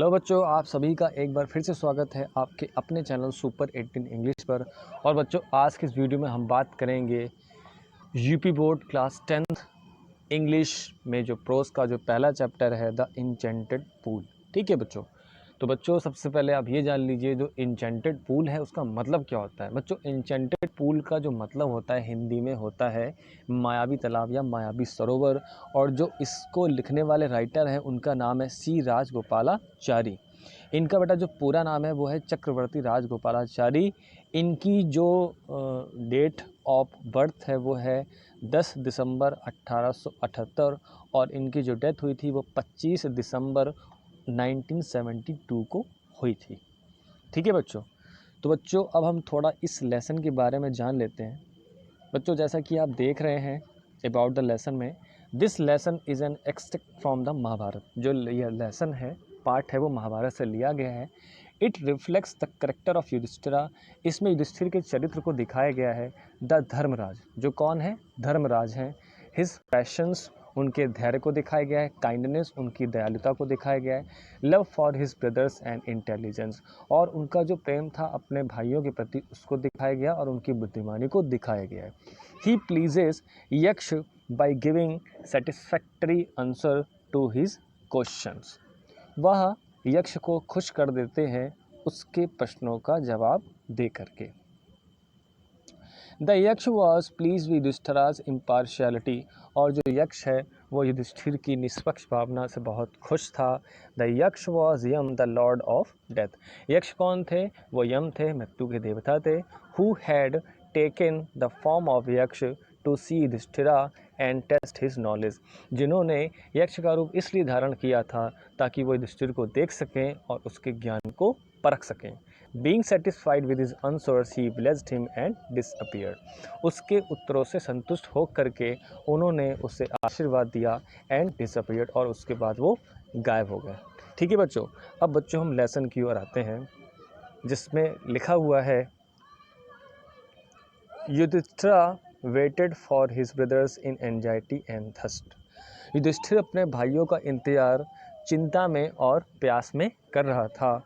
Hello बच्चों, आप सभी का एक बार फिर से स्वागत है आपके अपने चैनल सुपर 18 इंग्लिश पर। और बच्चों, आज की इस वीडियो में हम बात करेंगे UP board class 10th English में जो प्रोज का जो पहला चैप्टर है द इंचेंटेड पूल। ठीक है बच्चों, तो बच्चों सबसे पहले आप ये जान लीजिए जो इंचेंटेड पूल है उसका मतलब क्या होता है। बच्चों, इंचेंटेड पूल का जो मतलब होता है हिंदी में होता है मायावी तालाब या मायावी सरोवर। और जो इसको लिखने वाले राइटर हैं उनका नाम है सी राजगोपालाचारी। इनका बेटा जो पूरा नाम है वो है चक्रवर्ती राजगोपालाचारी। इनकी जो डेट ऑफ बर्थ है वो है 10 दिसंबर 1878 और इनकी जो डेथ हुई थी वो 25 दिसंबर 1972 को हुई थी। ठीक है बच्चों, तो बच्चों अब हम थोड़ा इस लेसन के बारे में जान लेते हैं। बच्चों, जैसा कि आप देख रहे हैं अबाउट द लेसन में, this lesson is an extract from the Mahabharata. जो यह लेसन है, पार्ट है, वो महाभारत से लिया गया है। It reflects the character of Yudhishthira. इसमें युधिष्ठिर के चरित्र को दिखाया गया है। द धर्मराज, जो कौन है, धर्मराज हैं। हिज पैशंस, उनके धैर्य को दिखाया गया है। काइंडनेस, उनकी दयालुता को दिखाया गया है। Love for his brothers and intelligence, और उनका जो प्रेम था अपने भाइयों के प्रति उसको दिखाया गया और उनकी बुद्धिमानी को दिखाया गया है। He pleases Yaksha by giving satisfactory answer to his questions. वह यक्ष को खुश कर देते हैं उसके प्रश्नों का जवाब दे करके। The Yaksha was please with Yudhishthira's impartiality, और जो यक्ष है वो युधिष्ठिर की निष्पक्ष भावना से बहुत खुश था। The Yaksha was Yama the lord of death. Yaksha कौन थे, वो यम थे, मृत्यु के देवता थे। Who had taken the form of Yaksha to see Yudhishthira and test his knowledge, जिन्होंने यक्ष का रूप इसलिए धारण किया था ताकि वो युधिष्ठिर को देख सकें और उसके ज्ञान को परख सकें। Being satisfied with his answers, he blessed him and disappeared. उसके उत्तरों से संतुष्ट हो करके उन्होंने उसे आशीर्वाद दिया and disappeared, और उसके बाद वो गायब हो गए। ठीक है बच्चों, अब बच्चों हम लेसन की ओर आते हैं जिसमें लिखा हुआ है Yudhishthira waited for his brothers in anxiety and thirst. Yudhishthir अपने भाइयों का इंतजार चिंता में और प्यास में कर रहा था।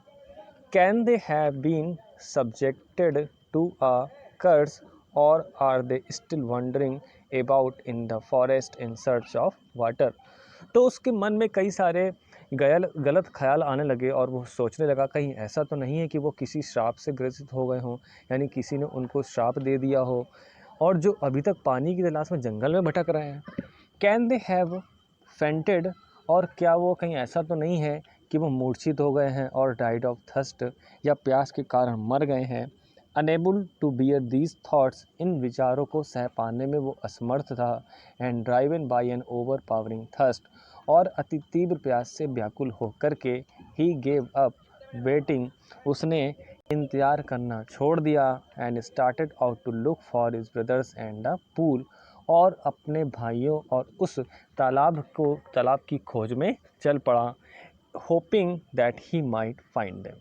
Can they have been subjected to a curse, or are they still wandering about in the forest in search of water? तो उसके मन में कई सारे गलत ख्याल आने लगे और वो सोचने लगा कहीं ऐसा तो नहीं है कि वो किसी श्राप से ग्रसित हो गए हों, यानी किसी ने उनको श्राप दे दिया हो और जो अभी तक पानी की तलाश में जंगल में भटक रहे हैं। कैन दे हैव फेंटेड, और क्या वो कहीं ऐसा तो नहीं है कि वो मूर्छित हो गए हैं और डाइड ऑफ थर्स्ट, या प्यास के कारण मर गए हैं। Unable to bear these thoughts, इन विचारों को सह पाने में वो असमर्थ था। And driven by an overpowering thirst, और अति तीव्र प्यास से व्याकुल होकर के ही गेव अप वेटिंग, उसने इंतजार करना छोड़ दिया। And started out to look for his brothers and the pool, और अपने भाइयों और उस तालाब की खोज में चल पड़ा। Hoping that he might find them,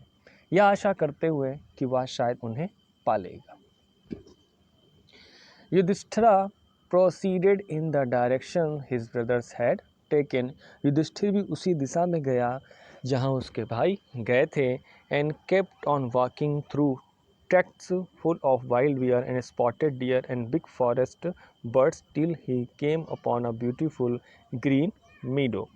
यह आशा करते हुए कि वह शायद उन्हें पालेगा। Yudhishthira proceeded in the direction his brothers had taken, Yudhishthira भी उसी दिशा में गया जहां उसके भाई गए थे। And kept on walking through tracts full of wild bear and spotted deer and big forest birds till he came upon a beautiful green meadow,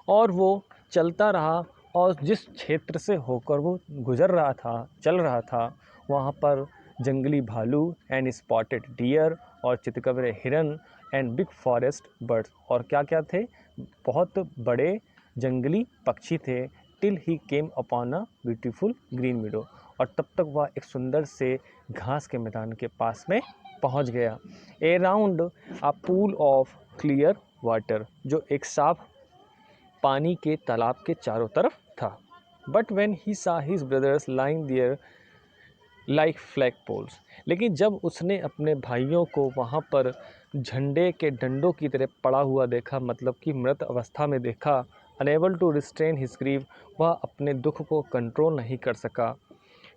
और वो चलता रहा और जिस क्षेत्र से होकर वो चल रहा था वहाँ पर जंगली भालू एंड स्पॉटेड डियर और चितकबरे हिरन एंड बिग फॉरेस्ट बर्ड्स, और क्या क्या थे, बहुत बड़े जंगली पक्षी थे। Till he came upon a beautiful green meadow, और तब तक वह एक सुंदर से घास के मैदान के पास में पहुंच गया। Around a pool of clear water, जो एक साफ पानी के तालाब के चारों तरफ था। But when he saw his brothers lying there like flag poles, लेकिन जब उसने अपने भाइयों को वहाँ पर झंडे के डंडों की तरह पड़ा हुआ देखा, मतलब कि मृत अवस्था में देखा। Unable to restrain his grief, वह अपने दुख को कंट्रोल नहीं कर सका।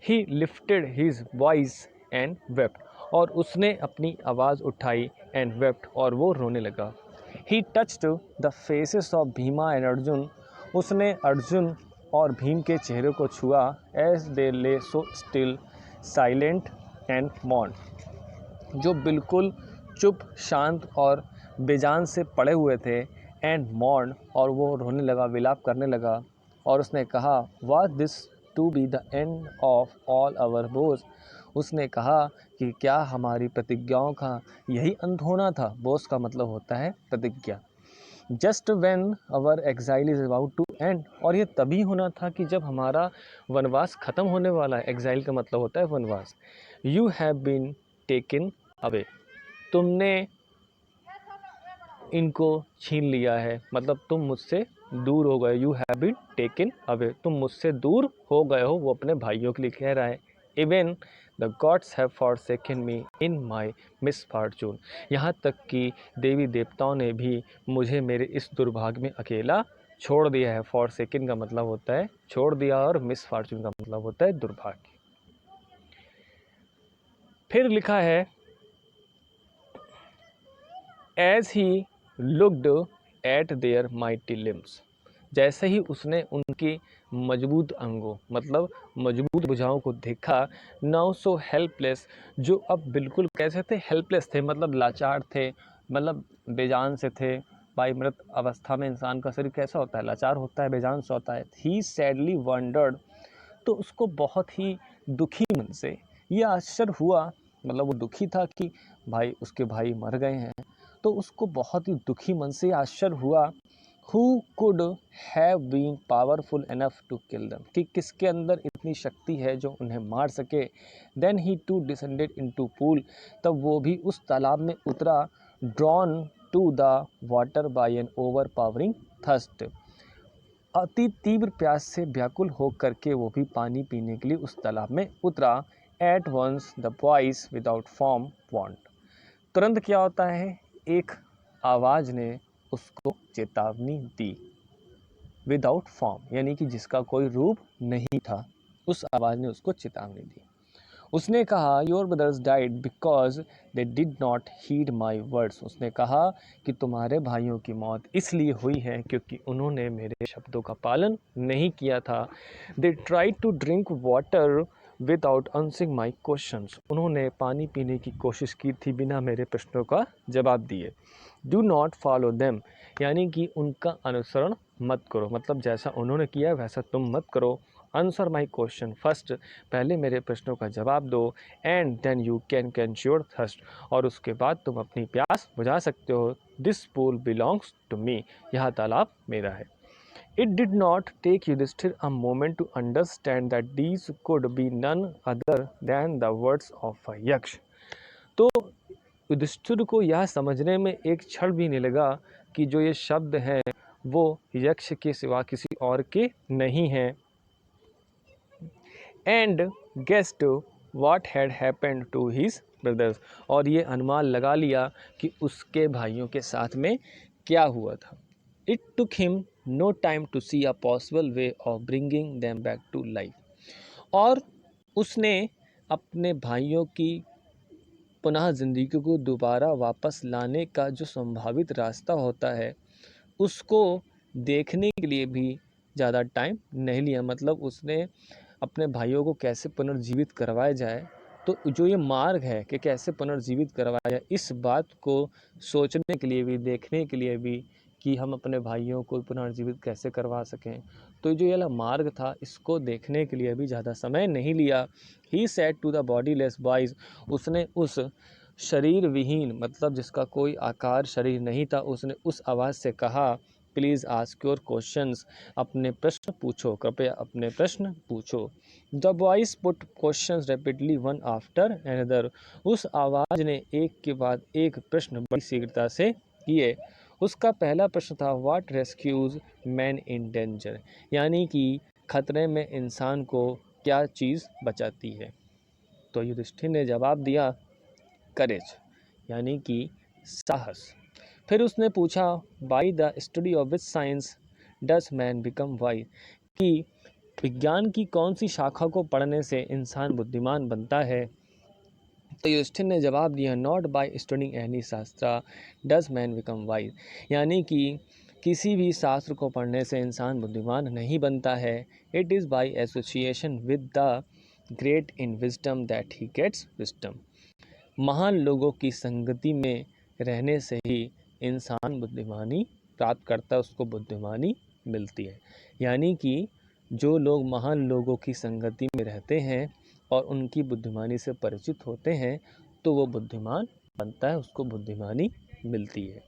He lifted his voice and wept, और उसने अपनी आवाज़ उठाई एंड वेप्ट, और वो रोने लगा। ही touched the faces of Bhima and Arjun, उसने अर्जुन और भीम के चेहरे को छुआ एज दे ले सो स्टिल साइलेंट एंड मौन, जो बिल्कुल चुप, शांत और बेजान से पड़े हुए थे, एंड मौन, और वो रोने लगा, विलाप करने लगा। और उसने कहा, was this to be the end of all our vows. उसने कहा कि क्या हमारी प्रतिज्ञाओं का यही अंत होना था। बोझ का मतलब होता है प्रतिज्ञा। Just when our exile is about to end, और ये तभी होना था कि जब हमारा वनवास ख़त्म होने वाला है। एग्जाइल का मतलब होता है वनवास। You have been taken away, तुमने इनको छीन लिया है, मतलब तुम मुझसे दूर हो गए। You have been taken away, तुम मुझसे दूर हो गए हो। वो अपने भाइयों के लिए कह रहा है। Even the gods have forsaken me in my misfortune, यहाँ तक कि देवी देवताओं ने भी मुझे मेरे इस दुर्भाग्य में अकेला छोड़ दिया है। फॉरसेकन का मतलब होता है छोड़ दिया, और मिसफॉर्चून का मतलब होता है दुर्भाग्य। फिर लिखा है, as he looked at their mighty limbs, जैसे ही उसने उनके मजबूत अंगों, मतलब मजबूत भुजाओं को देखा, नाउ सो हेल्पलेस, जो अब बिल्कुल कैसे थे, हेल्पलेस थे, मतलब लाचार थे, मतलब बेजान से थे। भाई मृत अवस्था में इंसान का शरीर कैसा होता है, लाचार होता है, बेजान सा होता है। ही सैडली वंडर्ड, तो उसको बहुत ही दुखी मन से ये आश्चर्य हुआ, मतलब वो दुखी था कि भाई उसके भाई मर गए हैं, तो उसको बहुत ही दुखी मन से आश्चर्य हुआ, who could have been powerful enough to kill them, कि किसके अंदर इतनी शक्ति है जो उन्हें मार सके। then he too descended into pool, तब वो भी उस तालाब में उतरा, drawn to the water by an overpowering thirst, अति तीव्र प्यास से व्याकुल होकर के वो भी पानी पीने के लिए उस तालाब में उतरा। At once the voice without form warned, तुरंत क्या होता है, एक आवाज़ ने उसको चेतावनी दी। विदाउट फॉर्म यानी कि जिसका कोई रूप नहीं था, उस आवाज़ ने उसको चेतावनी दी। उसने कहा, your brothers died because they did not heed my words, उसने कहा कि तुम्हारे भाइयों की मौत इसलिए हुई है क्योंकि उन्होंने मेरे शब्दों का पालन नहीं किया था। They try to drink water without answering my questions, उन्होंने पानी पीने की कोशिश की थी बिना मेरे प्रश्नों का जवाब दिए। डू नॉट फॉलो देम, यानी कि उनका अनुसरण मत करो, मतलब जैसा उन्होंने किया वैसा तुम मत करो। आंसर माई क्वेश्चन फर्स्ट, पहले मेरे प्रश्नों का जवाब दो। And then you can quench your thirst, और उसके बाद तुम अपनी प्यास बुझा सकते हो। This pool belongs to me, यह तालाब मेरा है। It did not take Yudhishthira a moment to understand that these could be none other than the words of a Yaksha, तो युधिष्ठिर को यह समझने में एक क्षण भी नहीं लगा कि जो ये शब्द हैं वो यक्ष के सिवा किसी और के नहीं हैं। And guessed what had happened to his brothers, और ये अनुमान लगा लिया कि उसके भाइयों के साथ में क्या हुआ था। It took him no time to see a possible way of bringing them back to life, और उसने अपने भाइयों की पुनः ज़िंदगी को दोबारा वापस लाने का जो संभावित रास्ता होता है उसको देखने के लिए भी ज़्यादा टाइम नहीं लिया, मतलब उसने अपने भाइयों को कैसे पुनर्जीवित करवाया जाए, तो जो ये मार्ग है कि कैसे पुनर्जीवित करवाया जाए, इस बात को सोचने के लिए भी, देखने के लिए भी कि हम अपने भाइयों को पुनर्जीवित कैसे करवा सकें, तो जो ये मार्ग था इसको देखने के लिए भी ज़्यादा समय नहीं लिया। He said to the bodiless voice, उसने उस शरीर विहीन, मतलब जिसका कोई आकार शरीर नहीं था, उसने उस आवाज़ से कहा, प्लीज़ आस्क योर क्वेश्चंस, अपने प्रश्न पूछो, कृपया अपने प्रश्न पूछो। The boys put questions rapidly one after another, उस आवाज़ ने एक के बाद एक प्रश्न बड़ी शीघ्रता से किए। उसका पहला प्रश्न था, what rescues man in danger, यानी कि खतरे में इंसान को क्या चीज़ बचाती है। तो युधिष्ठिर ने जवाब दिया, करेज, यानी कि साहस। फिर उसने पूछा, by the study of which science does man become wise, कि विज्ञान की कौन सी शाखा को पढ़ने से इंसान बुद्धिमान बनता है। तो युधिष्ठिर ने जवाब दिया, नॉट बाय स्टडिंग एनी शास्त्र डज मैन बिकम वाइज, यानी कि किसी भी शास्त्र को पढ़ने से इंसान बुद्धिमान नहीं बनता है। It is by association with the great in wisdom that he gets wisdom. महान लोगों की संगति में रहने से ही इंसान बुद्धिमानी प्राप्त करता है, उसको बुद्धिमानी मिलती है। यानी कि जो लोग महान लोगों की संगति में रहते हैं और उनकी बुद्धिमानी से परिचित होते हैं तो वो बुद्धिमान बनता है, उसको बुद्धिमानी मिलती है।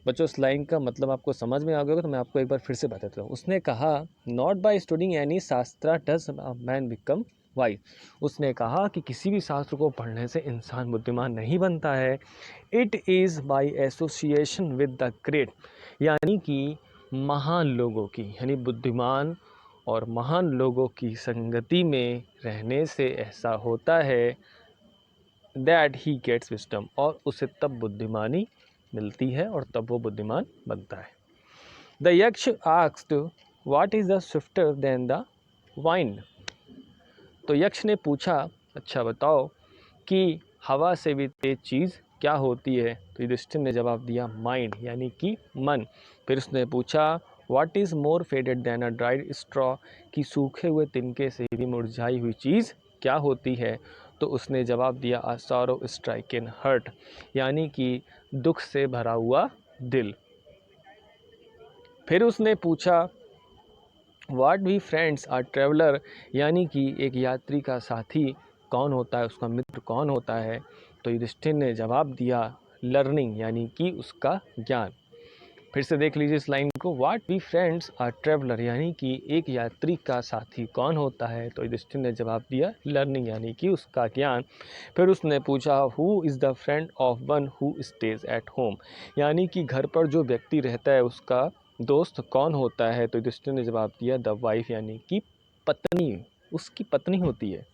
बच्चों, इस लाइन का मतलब आपको समझ में आ गया होगा, तो मैं आपको एक बार फिर से बताता हूँ। उसने कहा नॉट बाय स्टडिंग एनी शास्त्र does a man become wise. उसने कहा कि किसी भी शास्त्र को पढ़ने से इंसान बुद्धिमान नहीं बनता है। It is by association with the great, यानी कि महान लोगों की, यानी बुद्धिमान और महान लोगों की संगति में रहने से ऐसा होता है दैट ही गेट्स विजडम, और उसे तब बुद्धिमानी मिलती है और तब वो बुद्धिमान बनता है। द यक्ष asked what is the swifter than the wind. तो यक्ष ने पूछा, अच्छा बताओ कि हवा से भी तेज चीज़ क्या होती है। तो युधिष्ठिर ने जवाब दिया माइंड, यानी कि मन। फिर उसने पूछा what is more faded than a dried straw, कि सूखे हुए तिनके से भी मुरझाई हुई चीज़ क्या होती है। तो उसने जवाब दिया अ सॉरो स्ट्राइकन हर्ट, यानी कि दुख से भरा हुआ दिल। फिर उसने पूछा what we friends are traveller, यानी कि एक यात्री का साथी कौन होता है, उसका मित्र कौन होता है। तो युधिष्ठिर ने जवाब दिया लर्निंग, यानी कि उसका ज्ञान। फिर से देख लीजिए इस लाइन को, what we friends are traveller, यानी कि एक यात्री का साथी कौन होता है। तो युधिष्ठिर ने जवाब दिया लर्निंग, यानी कि उसका ज्ञान। फिर उसने पूछा who is the friend of one who stays at home, यानी कि घर पर जो व्यक्ति रहता है उसका दोस्त कौन होता है। तो युधिष्ठिर ने जवाब दिया द वाइफ, यानी कि पत्नी, उसकी पत्नी होती है।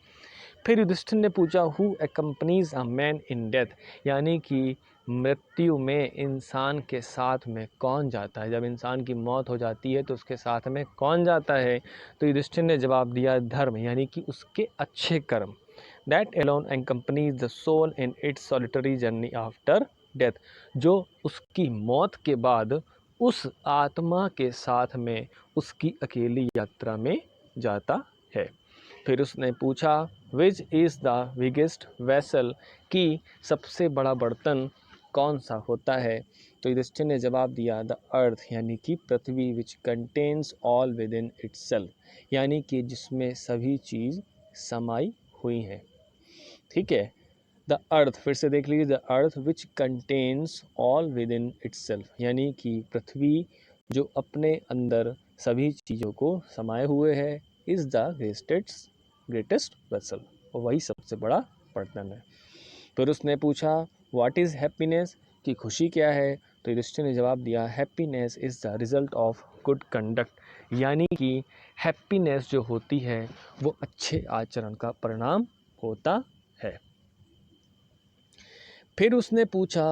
फिर युधिष्ठिर ने पूछा who accompanies a man in death, यानी कि मृत्यु में इंसान के साथ में कौन जाता है, जब इंसान की मौत हो जाती है तो उसके साथ में कौन जाता है। तो युधिष्ठिर ने जवाब दिया धर्म, यानी कि उसके अच्छे कर्म। That alone accompanies the soul in its solitary journey after death, जो उसकी मौत के बाद उस आत्मा के साथ में उसकी अकेली यात्रा में जाता है। फिर उसने पूछा which is the biggest vessel, कि सबसे बड़ा बर्तन कौन सा होता है। तो युधिष्ठिर ने जवाब दिया द अर्थ, यानी कि पृथ्वी, which contains all within itself, यानी कि जिसमें सभी चीज़ समाई हुई हैं। ठीक है, द अर्थ, फिर से देख लीजिए, the earth which contains all within itself, यानी कि पृथ्वी जो अपने अंदर सभी चीज़ों को समाये हुए है, इज़ द ग्रेटेस्ट वेसल, और वही सबसे बड़ा बर्तन है। फिर उसने पूछा व्हाट इज़ हैप्पीनेस, कि खुशी क्या है। तो युधिष्ठिर ने जवाब दिया happiness is the result of good conduct, यानी कि हैप्पीनेस जो होती है वो अच्छे आचरण का परिणाम होता है। फिर उसने पूछा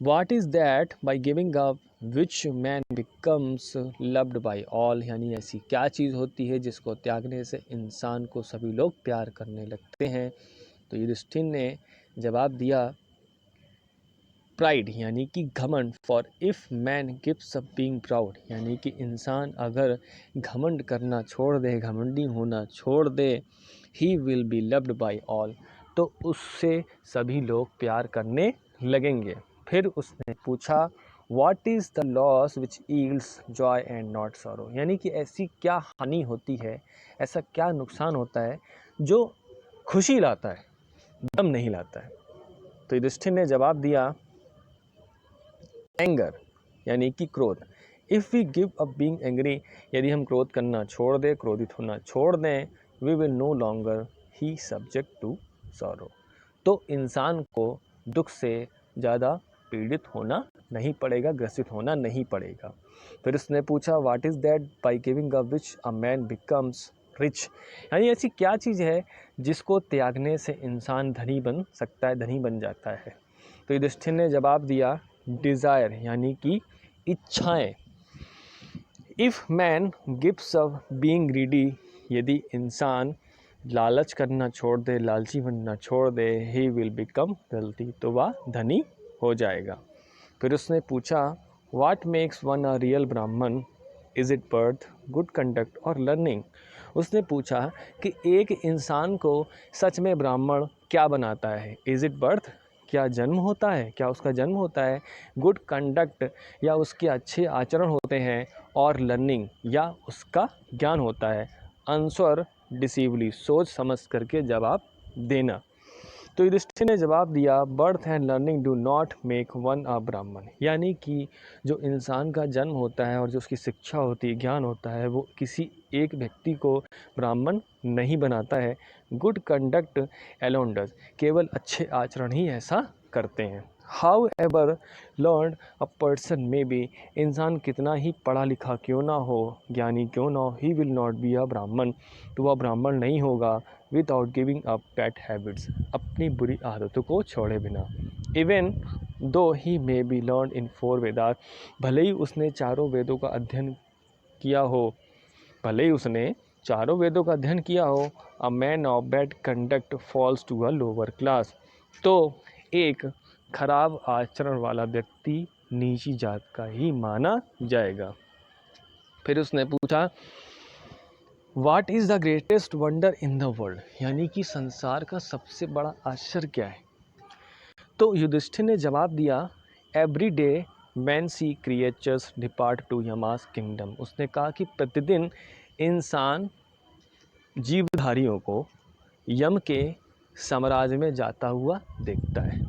what is that by giving up which man becomes loved by all, यानी ऐसी क्या चीज़ होती है जिसको त्यागने से इंसान को सभी लोग प्यार करने लगते हैं। तो युधिष्ठिर ने जवाब दिया प्राइड, यानी कि घमंड। For if man gives up being proud, यानी कि इंसान अगर घमंड करना छोड़ दे, घमंडी होना छोड़ दे, he will be loved by all, तो उससे सभी लोग प्यार करने लगेंगे। फिर उसने पूछा what is the loss which yields Joy and not sorrow, यानी कि ऐसी क्या हानि होती है, ऐसा क्या नुकसान होता है जो खुशी लाता है, गम नहीं लाता है। तो युधिष्ठिर ने जवाब दिया एंगर, यानी कि क्रोध। If we give up being angry, यदि हम क्रोध करना छोड़ दें, क्रोधित होना छोड़ दें, we will no longer be subject to sorrow, तो इंसान को दुख से ज़्यादा पीड़ित होना नहीं पड़ेगा, ग्रसित होना नहीं पड़ेगा। फिर उसने पूछा what is that by giving up which a man becomes rich, यानी ऐसी क्या चीज़ है जिसको त्यागने से इंसान धनी बन सकता है, धनी बन जाता है। तो युधिष्ठिर ने जवाब दिया डिज़ायर, यानी कि इच्छाएं। If man gives up being greedy, यदि इंसान लालच करना छोड़ दे, लालची बनना छोड़ दे, ही विल बिकम वेल्थी, तो वह धनी हो जाएगा। फिर उसने पूछा what makes one a real Brahmin, is it birth, good conduct और लर्निंग। उसने पूछा कि एक इंसान को सच में ब्राह्मण क्या बनाता है। इज़ इट बर्थ, क्या जन्म होता है, क्या उसका जन्म होता है, गुड कंडक्ट या उसके अच्छे आचरण होते हैं, और लर्निंग या उसका ज्ञान होता है। आंसर डिसीवली, सोच समझ करके जवाब देना। तो युधिष्ठिर ने जवाब दिया, birth and learning do not make one a Brahmin. यानी कि जो इंसान का जन्म होता है और जो उसकी शिक्षा होती है, ज्ञान होता है, वो किसी एक व्यक्ति को ब्राह्मण नहीं बनाता है। गुड कंडक्ट एलोन डज, केवल अच्छे आचरण ही ऐसा करते हैं। How ever learn a person may be, इंसान कितना ही पढ़ा लिखा क्यों ना हो, ज्ञानी क्यों ना हो, he will not be a ब्राह्मण, तो वह ब्राह्मण नहीं होगा। Without giving up bad habits, अपनी बुरी आदतों को छोड़े बिना। Even though he may be learn in 4 Vedas, भले ही उसने चारों वेदों का अध्ययन किया हो, भले ही उसने चारों वेदों का अध्ययन किया हो, a man of bad conduct falls to a lower class, तो एक खराब आचरण वाला व्यक्ति नीची जात का ही माना जाएगा। फिर उसने पूछा, what is the greatest wonder in the world, यानी कि संसार का सबसे बड़ा आश्चर्य क्या है। तो युधिष्ठिर ने जवाब दिया, every day man see creatures depart to Yama's kingdom. उसने कहा कि प्रतिदिन इंसान जीवधारियों को यम के साम्राज्य में जाता हुआ देखता है।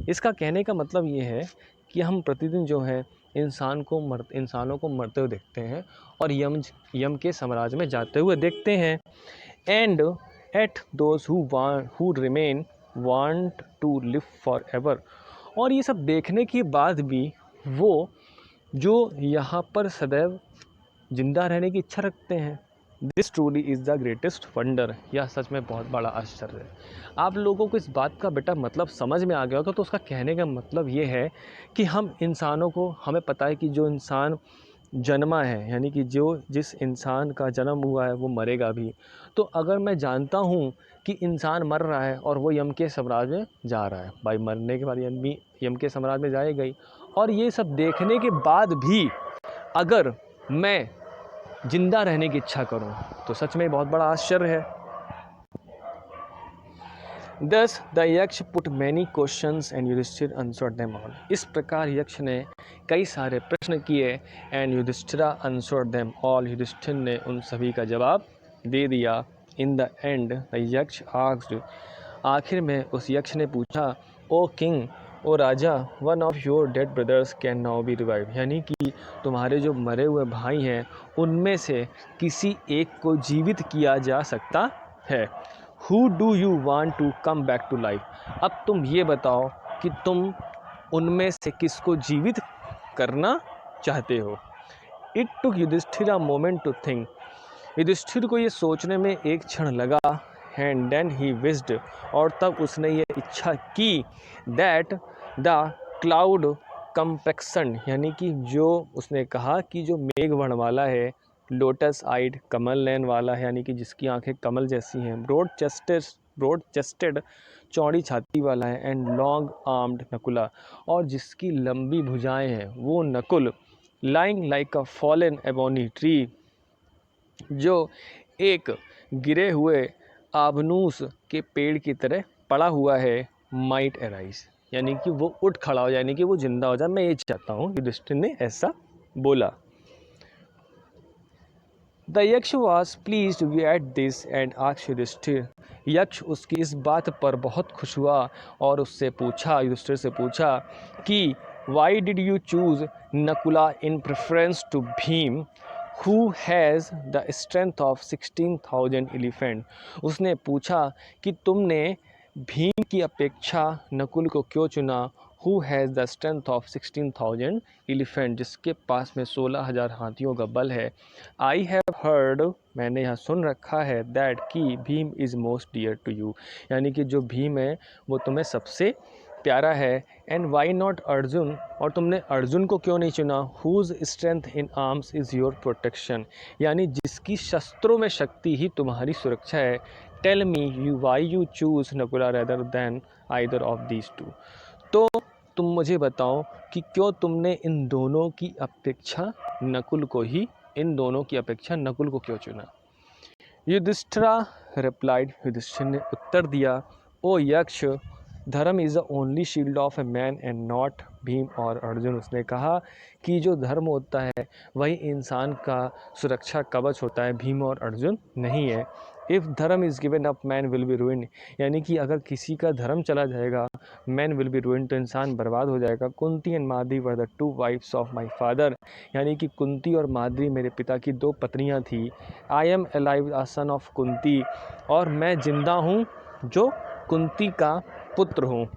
इसका कहने का मतलब ये है कि हम प्रतिदिन जो है इंसानों को मरते हुए देखते हैं और यम के साम्राज्य में जाते हुए देखते हैं। And yet those who remain want to live for ever, और ये सब देखने के बाद भी वो जो यहाँ पर सदैव जिंदा रहने की इच्छा रखते हैं। This truly is the greatest wonder, यह सच में बहुत बड़ा आश्चर्य है। आप लोगों को इस बात का बेटा मतलब समझ में आ गया होगा। तो उसका कहने का मतलब ये है कि हम इंसानों को, हमें पता है कि जो इंसान जन्मा है, यानी कि जिस इंसान का जन्म हुआ है वो मरेगा भी। तो अगर मैं जानता हूँ कि इंसान मर रहा है और वो यम के साम्राज्य में जा रहा है, भाई मरने के बाद यम के साम्राज्य में जाएगा ही, और ये सब देखने के बाद भी अगर मैं जिंदा रहने की इच्छा करूं, तो सच में बहुत बड़ा आश्चर्य है। Thus the यक्ष put many questions and Yudhishthir answered them all. इस प्रकार यक्ष ने कई सारे प्रश्न किए and Yudhishthira answered them all. Yudhishthir ने उन सभी का जवाब दे दिया। In the end the यक्ष asked, आखिर में उस यक्ष ने पूछा, ओ किंग, ओ राजा, one of your dead brothers can now be revive, यानी कि तुम्हारे जो मरे हुए भाई हैं उनमें से किसी एक को जीवित किया जा सकता है। Who do you want to come back to life, अब तुम ये बताओ कि तुम उनमें से किसको जीवित करना चाहते हो। It took Yudhishthira a moment to think, Yudhishthira को ये सोचने में एक क्षण लगा। एंड देन ही विस्ड, और तब उसने ये इच्छा की, दैट द क्लाउड कंपेक्शन, यानी कि जो उसने कहा कि जो मेघ वर्ण वाला है, लोटस आइड, कमल नयन वाला है, यानी कि जिसकी आंखें कमल जैसी हैं, ब्रॉड चेस्टेड, चौड़ी छाती वाला है, एंड लॉन्ग आर्म्ड नकुला, और जिसकी लंबी भुजाएं हैं, वो नकुल, लाइंग लाइक अ फॉलन एबोनी ट्री, जो एक गिरे हुए आबनूस के पेड़ की तरह पड़ा हुआ है, माइट अराइज, यानी कि वो उठ खड़ा हो जाए, यानी कि वो जिंदा हो जाए, मैं ये चाहता हूँ। युधिष्ठिर ने ऐसा बोला। The Yaksha was pleased at this and asked Yudhishthira, Yaksha उसकी इस बात पर बहुत खुश हुआ और उससे पूछा, युधिष्ठिर से पूछा कि why did you choose Nakula in preference to Bhima who has the strength of 16,000 elephant. उसने पूछा कि तुमने भीम की अपेक्षा नकुल को क्यों चुना, who has the strength of 16,000 elephant, जिसके पास में 16,000 हाथियों का बल है। आई हैव हर्ड, मैंने यहाँ सुन रखा है, दैट कि Bhima is most dear to you, यानी कि जो भीम है वो तुम्हें सबसे प्यारा है। एंड वाई नॉट अर्जुन, और तुमने अर्जुन को क्यों नहीं चुना, whose strength in arms is your protection, यानी जिसकी शस्त्रों में शक्ति ही तुम्हारी सुरक्षा है। Tell me you why you choose Nakula rather than either of these two. तो तुम मुझे बताओ कि क्यों तुमने इन दोनों की अपेक्षा नकुल को क्यों चुना। युधिष्ठिरा रिप्लाइड, युधिष्ठिर ने उत्तर दिया, ओ यक्ष, धर्म is the only shield of a man and not Bhim और अर्जुन। उसने कहा कि जो धर्म होता है वही इंसान का सुरक्षा कवच होता है, भीम और अर्जुन नहीं है। इफ़ धर्म is given up man will be ruined, यानी कि अगर किसी का धर्म चला जाएगा, मैन विल बी रूइंड, तो इंसान बर्बाद हो जाएगा। Kunti and Madri were the two wives of my father, यानी कि कुंती और माद्री मेरे पिता की दो पत्नियाँ थी। I am alive a son of Kunti, और मैं जिंदा हूँ जो कुंती का पुत्र हूँ।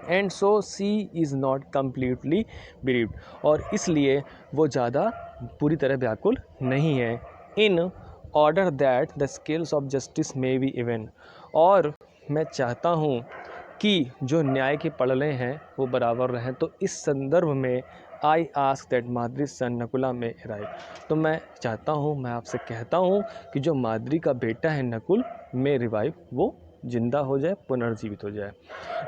And so she is not completely bereaved, और इसलिए वो ज़्यादा पूरी तरह व्याकुल नहीं है। In order that the scales of justice may be even, और मैं चाहता हूँ कि जो न्याय के पड़ले हैं वो बराबर रहें। तो इस संदर्भ में आई आस्क दैट माद्री सन नकुला में अराइव, तो मैं चाहता हूँ, मैं आपसे कहता हूँ कि जो माद्री का बेटा है नकुल में रिवाइव, वो जिंदा हो जाए, पुनर्जीवित हो जाए।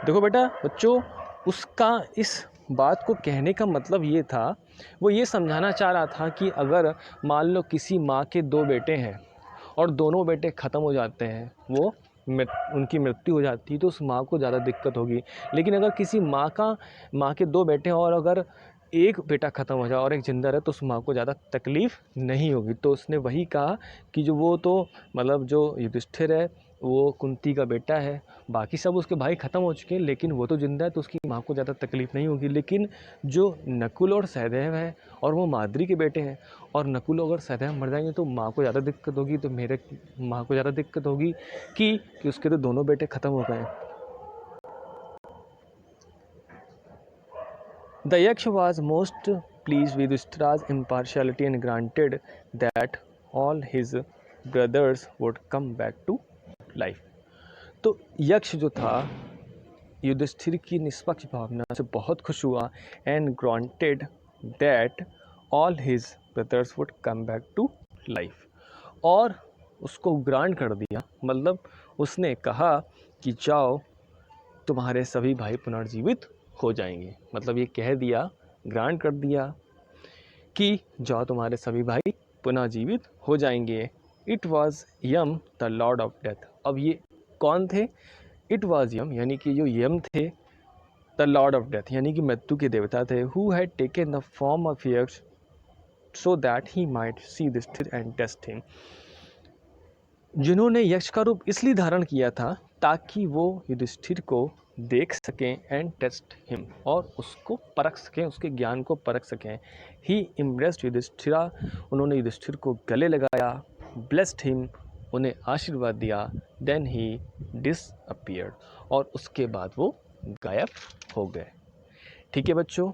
देखो बेटा बच्चों, उसका इस बात को कहने का मतलब ये था, वो ये समझाना चाह रहा था कि अगर मान लो किसी माँ के दो बेटे हैं और दोनों बेटे ख़त्म हो जाते हैं, वो उनकी मृत्यु हो जाती है, तो उस माँ को ज़्यादा दिक्कत होगी। लेकिन अगर किसी माँ के दो बेटे हैं और अगर एक बेटा ख़त्म हो जाए और एक जिंदा रहे, तो उस माँ को ज़्यादा तकलीफ़ नहीं होगी। तो उसने वही कहा कि जो वो तो मतलब जो युधिष्ठिर है वो कुंती का बेटा है, बाकी सब उसके भाई ख़त्म हो चुके हैं, लेकिन वो तो जिंदा है, तो उसकी माँ को ज़्यादा तकलीफ़ नहीं होगी। लेकिन जो नकुल और सहदेव है, और वो माद्री के बेटे हैं, और नकुल अगर सहदेव मर जाएंगे तो माँ को ज़्यादा दिक्कत होगी, तो मेरे माँ को ज़्यादा दिक्कत होगी कि उसके तो दोनों बेटे ख़त्म हो गए। The Yaksha was most pleased with Yudhishthira's impartiality and granted that all his brothers would come back to life. तो यक्ष जो था युधिष्ठिर की निष्पक्ष भावना से बहुत खुश हुआ, and granted that all his brothers would come back to life, और उसको ग्रांट कर दिया, मतलब उसने कहा कि जाओ तुम्हारे सभी भाई पुनर्जीवित हो जाएंगे। मतलब ये कह दिया, ग्रांट कर दिया कि जाओ तुम्हारे सभी भाई पुनर्जीवित हो जाएंगे। It was Yama the lord of death. अब ये कौन थे? इट वॉज यम, यानी कि जो यम थे, द लॉर्ड ऑफ डेथ यानी कि मृत्यु के देवता थे, who had taken the form of Yaksha so that he might see Yudhishthira and test him, जिन्होंने यक्ष का रूप इसलिए धारण किया था ताकि वो युधिष्ठिर को देख सकें, एंड टेस्ट हिम, और उसको परख सकें, उसके ज्ञान को परख सकें। ही इम्प्रेस्ड युधिष्ठिरा, उन्होंने युधिष्ठिर को गले लगाया, ब्लेस्ड हिम, उन्हें आशीर्वाद दिया, देन ही डिसअपीयर्ड, और उसके बाद वो गायब हो गए। ठीक है बच्चों,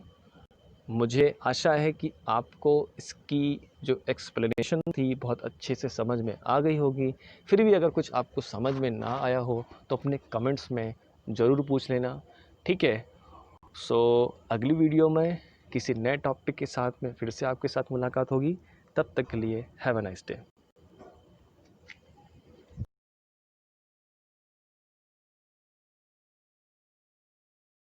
मुझे आशा है कि आपको इसकी जो एक्सप्लेनेशन थी बहुत अच्छे से समझ में आ गई होगी। फिर भी अगर कुछ आपको समझ में ना आया हो तो अपने कमेंट्स में ज़रूर पूछ लेना, ठीक है। सो अगली वीडियो में किसी नए टॉपिक के साथ में फिर से आपके साथ मुलाकात होगी। तब तक के लिए हैव अ नाइस डे।